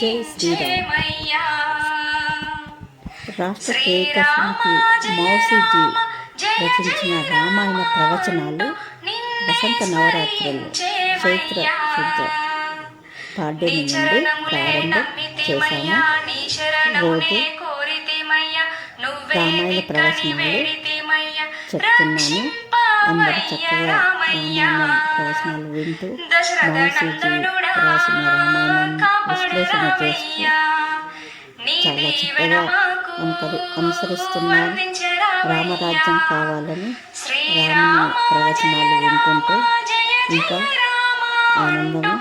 జై శ్రీరామ్. రాష్ట్ర కేక సమితి మౌసీజీ రచించిన రామాయణ ప్రవచనాలు వసంత నవరాత్రులు చైత్ర శుద్ధ పాడ్యమి నుండి ప్రారంభం చేశాము. రోజు రామాయణ ప్రవచనాలు చెప్తున్నాను. అందరూ చక్కగా రామాయణ ప్రవచనాలు వింటూ మౌసీజీ రాసిన రామాయణాన్ని విశ్లేషణ చేస్తూ చాలా చక్కగా అనుసరిస్తున్నారు. రామరాజ్యం కావాలని రాముని ప్రవచనాలు వింటుంటే ఇంకా ఆనందము